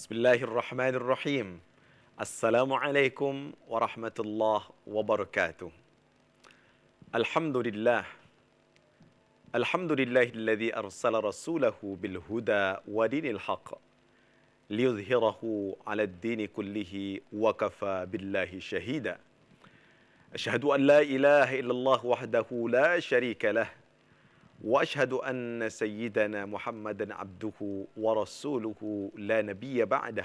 Bismillahirrahmanirrahim. Assalamualaikum warahmatullahi wabarakatuh. Alhamdulillah. Alhamdulillahilladzi arsala rasulahu bil huda wa dinil haqq liyudhhirahu 'alad dini kullihi wa kafa billahi syahida. Asyhadu an la ilaha illallah wahdahu la syarika lah wa asyhadu anna sayyidana Muhammadan abduhu wa rasuluhu la nabiyya ba'dah.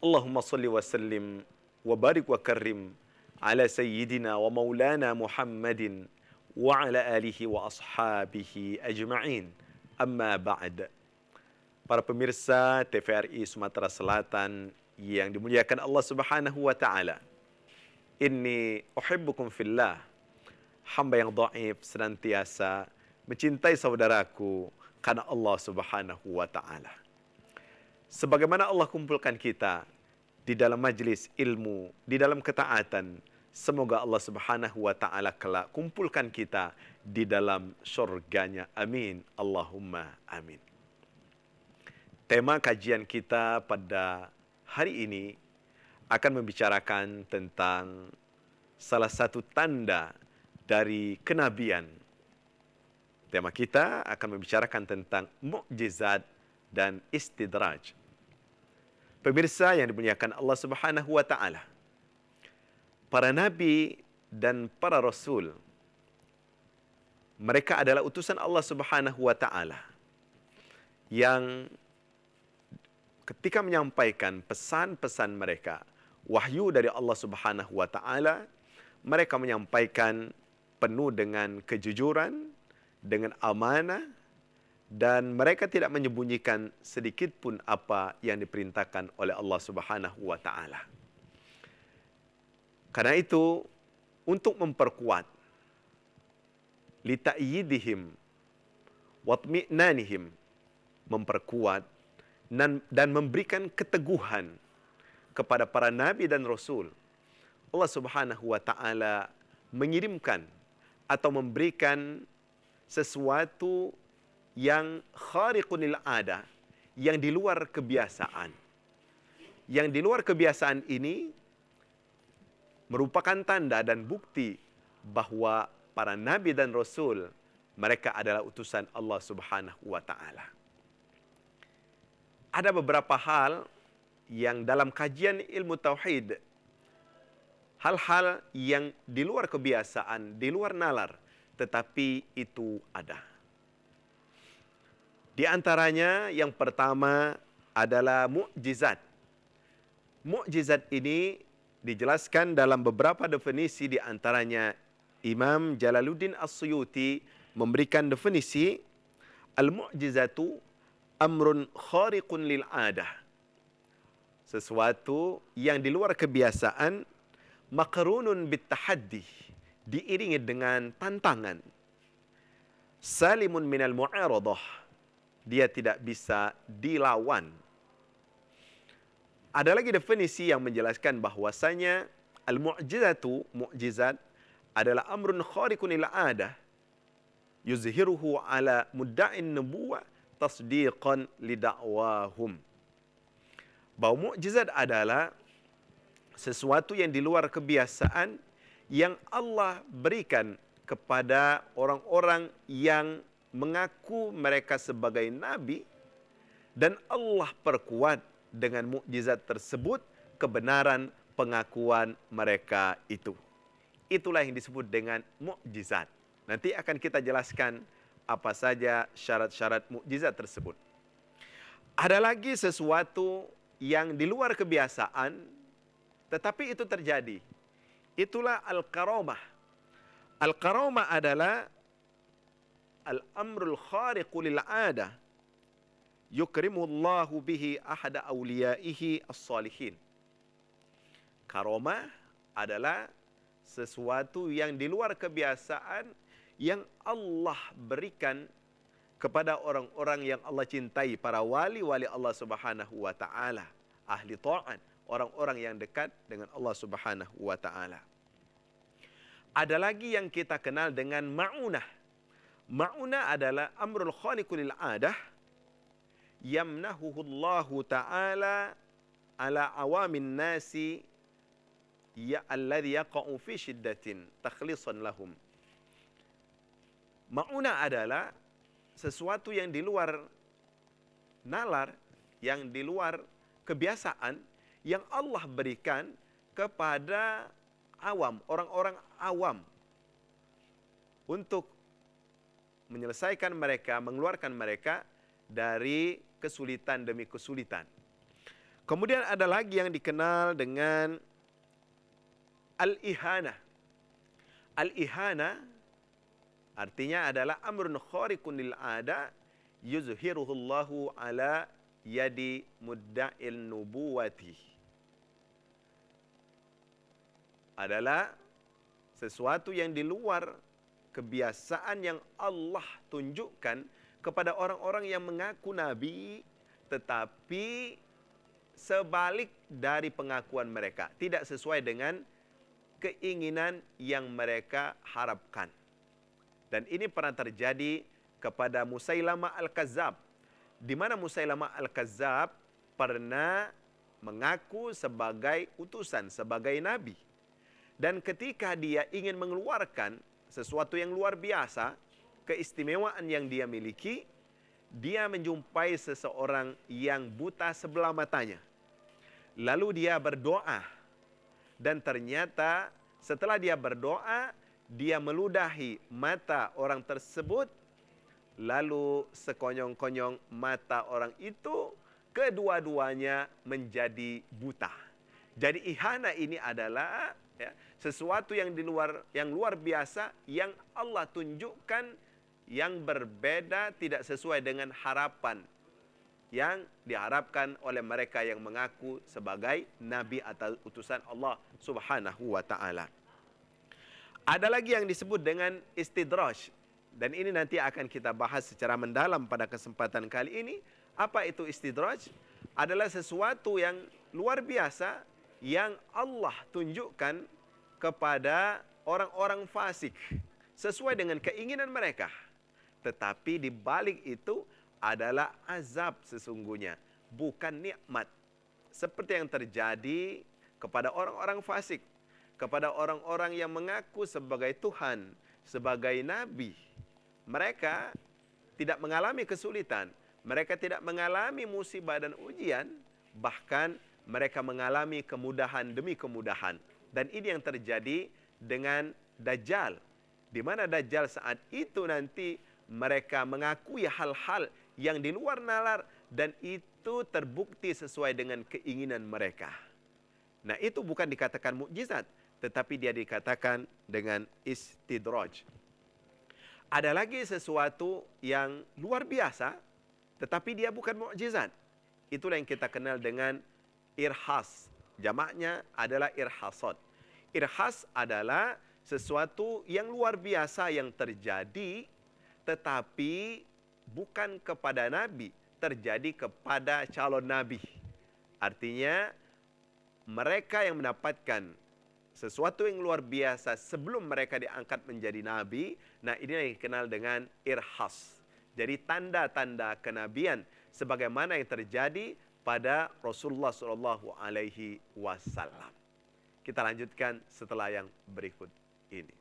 Allahumma salli wa sallim wa barik wa karrim ala sayyidina wa maulana Muhammadin wa ala alihi wa ashabihi ajma'in. Amma ba'd. Para pemirsa TVRI Sumatera Selatan yang dimuliakan Allah Subhanahu wa taala. Inni uhibbukum fillah. Hamba yang dhaif senantiasa mencintai saudaraku karena Allah Subhanahu wa taala. Sebagaimana Allah kumpulkan kita di dalam majlis ilmu, di dalam ketaatan, semoga Allah Subhanahu wa taala kelak kumpulkan kita di dalam surganya. Amin. Allahumma amin. Tema kajian kita pada hari ini akan membicarakan tentang salah satu tanda dari kenabian. Tema kita akan membicarakan tentang mukjizat dan istidraj. Pemirsa yang dimuliakan Allah Subhanahu wa taala. Para nabi dan para rasul, mereka adalah utusan Allah Subhanahu wa taala yang ketika menyampaikan pesan-pesan mereka, wahyu dari Allah Subhanahu wa taala, mereka menyampaikan penuh dengan kejujuran, dengan amanah, dan mereka tidak menyembunyikan sedikit pun apa yang diperintahkan oleh Allah Subhanahu wa taala. Karena itu, untuk memperkuat lita'yidihim watmi'nanihim, memperkuat dan memberikan keteguhan kepada para nabi dan rasul, Allah Subhanahu wa taala mengirimkan atau memberikan sesuatu yang khariqun lil ada, yang di luar kebiasaan. Yang di luar kebiasaan ini merupakan tanda dan bukti bahwa para nabi dan rasul mereka adalah utusan Allah Subhanahu wa taala. Ada beberapa hal yang dalam kajian ilmu tauhid, hal-hal yang di luar kebiasaan, di luar nalar, tetapi itu ada. Di antaranya yang pertama adalah mukjizat. Mukjizat ini dijelaskan dalam beberapa definisi, di antaranya Imam Jalaluddin As-Suyuti memberikan definisi al-mu'jizatu amrun khariqun lil adah. Sesuatu yang di luar kebiasaan, maqrunun bitahaddi, diiringi dengan tantangan. Salimun minal mu'aradah, dia tidak bisa dilawan. Ada lagi definisi yang menjelaskan bahwasanya al-mu'jizatu, mukjizat adalah amrun khariqun lil adah yuzhiruhu ala mudda'in nubuwah tasdiqan lida'wahum. Bahwa mukjizat adalah sesuatu yang di luar kebiasaan yang Allah berikan kepada orang-orang yang mengaku mereka sebagai nabi, dan Allah perkuat dengan mukjizat tersebut kebenaran pengakuan mereka itu. Itulah yang disebut dengan mukjizat. Nanti akan kita jelaskan apa saja syarat-syarat mukjizat tersebut. Ada lagi sesuatu yang di luar kebiasaan, tetapi itu terjadi. Itulah al-karamah. Al-karamah adalah al-amrul khariqu lil 'adah yukrimullahu bihi ahada awliyaihi as-salihin. Karamah adalah sesuatu yang di luar kebiasaan yang Allah berikan kepada orang-orang yang Allah cintai, para wali-wali Allah Subhanahu wa taala, ahli ta'at, orang-orang yang dekat dengan Allah Subhanahu wa taala. Ada lagi yang kita kenal dengan ma'unah. Ma'unah adalah amrul khaliqu lil adah yamnahuhullahu ta'ala ala awamin nasi ya alladhi yaqa'u fi syiddatin takhlisan lahum. Mauna adalah sesuatu yang di luar nalar, yang di luar kebiasaan, yang Allah berikan kepada awam, orang-orang awam, untuk menyelesaikan mereka, mengeluarkan mereka dari kesulitan demi kesulitan. Kemudian ada lagi yang dikenal dengan al-ihana. Al-ihana artinya adalah amrun khariqun lil ada yuzhiruhullahu ala yadi mudda'il nubuwati. Adalah sesuatu yang di luar kebiasaan yang Allah tunjukkan kepada orang-orang yang mengaku nabi, tetapi sebalik dari pengakuan mereka, tidak sesuai dengan keinginan yang mereka harapkan. Dan ini pernah terjadi kepada Musailamah Al-Kazzab, di mana Musailamah Al-Kazzab pernah mengaku sebagai utusan, sebagai nabi. Dan ketika dia ingin mengeluarkan sesuatu yang luar biasa, keistimewaan yang dia miliki, dia menjumpai seseorang yang buta sebelah matanya. Lalu dia berdoa, dan ternyata setelah dia berdoa, dia meludahi mata orang tersebut, lalu sekonyong-konyong mata orang itu kedua-duanya menjadi buta. Jadi ihana ini adalah sesuatu yang luar biasa yang Allah tunjukkan, yang berbeda, tidak sesuai dengan harapan yang diharapkan oleh mereka yang mengaku sebagai nabi atau utusan Allah Subhanahu wa taala. Ada lagi yang disebut dengan istidraj, dan ini nanti akan kita bahas secara mendalam pada kesempatan kali ini. Apa itu istidraj? Adalah sesuatu yang luar biasa yang Allah tunjukkan kepada orang-orang fasik sesuai dengan keinginan mereka. Tetapi di balik itu adalah azab sesungguhnya, bukan nikmat. Seperti yang terjadi kepada orang-orang fasik, kepada orang-orang yang mengaku sebagai Tuhan, sebagai nabi. Mereka tidak mengalami kesulitan, mereka tidak mengalami musibah dan ujian, bahkan mereka mengalami kemudahan demi kemudahan. Dan ini yang terjadi dengan Dajjal, di mana Dajjal saat itu nanti mereka mengakui hal-hal yang di luar nalar, dan itu terbukti sesuai dengan keinginan mereka. Nah, itu bukan dikatakan mukjizat, tetapi dia dikatakan dengan istidraj. Ada lagi sesuatu yang luar biasa, tetapi dia bukan mukjizat. Itulah yang kita kenal dengan irhas. Jamaknya adalah irhasat. Irhas adalah sesuatu yang luar biasa yang terjadi, tetapi bukan kepada nabi, terjadi kepada calon nabi. Artinya mereka yang mendapatkan sesuatu yang luar biasa sebelum mereka diangkat menjadi nabi. Nah, ini yang dikenal dengan irhas. Jadi tanda-tanda kenabian sebagaimana yang terjadi pada Rasulullah SAW. Kita lanjutkan setelah yang berikut ini.